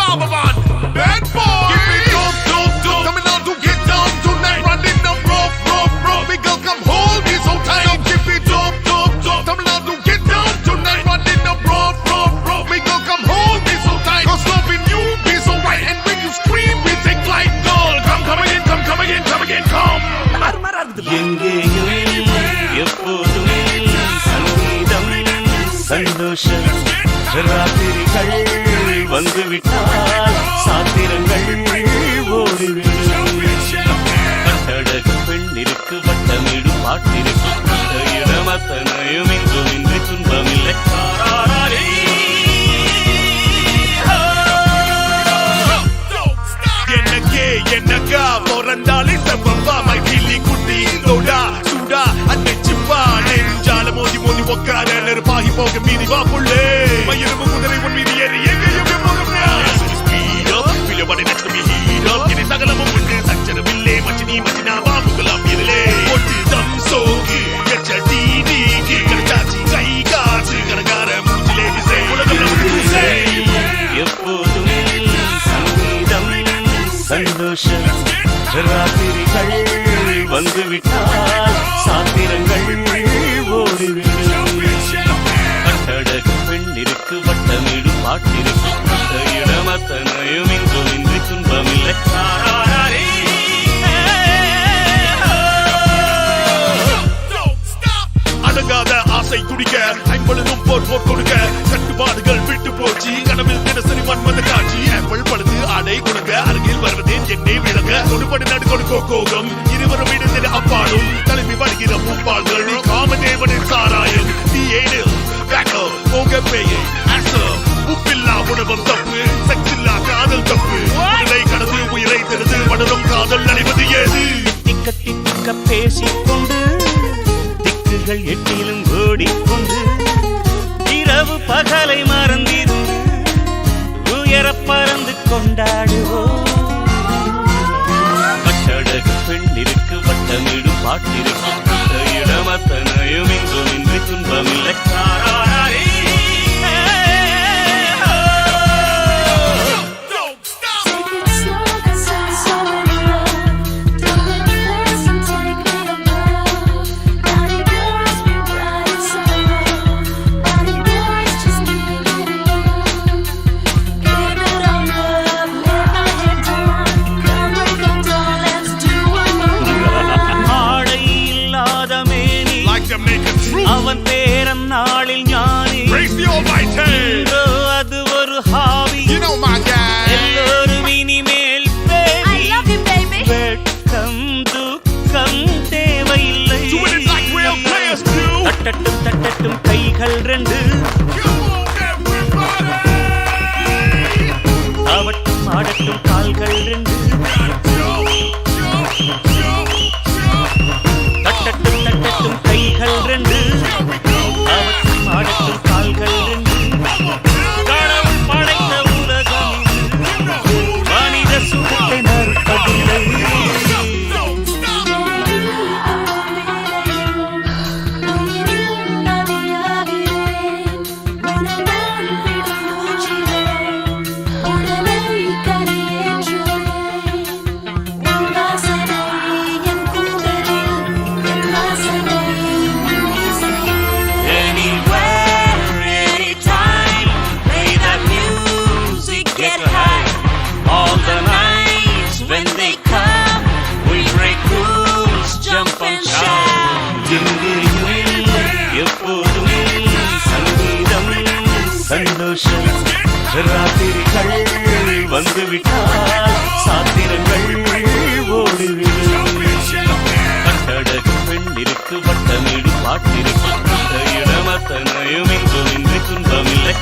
Bhagavan, bad boy. Give me dope, dope, dope. Coming out to get down tonight. Running up rope, rope, rope. Big girl, come hold me so tight. Give me dope, dope, dope. Coming out to get down tonight. Running up rope, rope, rope. Big girl, come hold me so tight. Cause loving you be so right. And when you scream, we take flight. Girl, come again, come again, come again, come. எப்போதுமே சங்கீதம் சந்தோஷம் ராத்திரிகள் வந்துவிட்டால் சாத்திரங்கள் ஓடிவிடும் கட்டழகு பெண்ணிற்கு வட்டமிடும் பாட்டிற்கு இடமத்தனையும் இன்றுமின்றி துன்பமில்லை என்னக்கா பிறந்தாலே செவ்வா மை கிள்ளி குட்டி தோடா சூடா அன்னைச்சுப்பா நெஞ்சால மோதி மோதி உக்கார நெருப்பாகி போக மீறி வா புள்ளே மயிரும் குதிரை உன் மீறி ஏறி எங்கேயும் இனி சகலமும் உண்டு சச்சரவில்லை மச்சினி மச்சினா பாபுகளாம் இருளே ஒட்டு தம் சோகி எச்சடி நீக்கி கடைச்சாச்சி கை காசு கரகார மூச்சிலே விசை உலகம் நமக்கு பூசை எப்போதுமே சங்கீதம் சந்தோஷம் ராத்திரிகள் வந்துவிட்டால் சாத்திரங்கள் ஓடிவிடும் கட்டழகு பெண்ணிற்கு வட்டமிடும் பாட்டிற்கு இடமத்தனையும் இன்றுமின்றி துன்பமில்லை அடங்காத ஆசை துடிக்க ஐம்பொழுதும் போர் போர் கொடுக்க கட்டுப்பாடுகள் விட்டு போச்சு கனவில் தினசரி மன்மத காட்சி ஆப்பிள் பழுது ஆடை கொடுக்க அருகில் வருவதே என்னை விளங்க கொடுபடி நடுக்கொடு கோகம் இருவரும் இணைந்த அப்பாடும் தலைவி வருகிற பூப்பாள்கள் நீ காமதேவனின் சாராயம் நீ ஏனில் பேக்கல் போக பேயை ஆசம் உப்பில்லா உணவம் தப்பு செக்ஸில்லா காதல் தப்பு உடலை கடந்து உயிரை தெரிந்து படரும் காதல் நடைவது ஏது திக்க திக்க பேசிக்கொண்டு திக்குகள் எட்டிலும் ஓடிக்கொண்டு இரவு பகலை மறந்திருந்து உயர பறந்து கொண்டாடுவோம் கட்டழகு பெண்ணிற்கு வட்டமிடும் பாட்டிற்கு இடமத்தனையும் இன்றுமின்றி துன்பமில்லை அவன் பேரன் நாளில் ஞானி அது ஒரு ஹாபி எல்லோரும் இனிமேல் வெட்கம் துக்கம் தேவையில்லை தட்டட்டும் தட்டட்டும் கைகள் ரெண்டு ஆவட்டும் ஆடட்டும் கால்கள் ரெண்டு தட்டட்டும் தட்டட்டும் கைகள் ரெண்டு ஆவட்டும் ஆடட்டும் கால்கள் ரெண்டு கடவுள் படைத்த உலகம் மனித சுகத்தை மறுப்பதில்லை எப்போதுமே சங்கீதம் சந்தோஷம் ராத்திரிகள் வந்துவிட்டால் சாத்திரங்கள் ஓடிவிடும் கட்டழகு பெண்ணிற்கு வட்டமிடும் பாட்டிற்கு இடமத்தனையும் இன்றுமின்றி துன்பமில்லை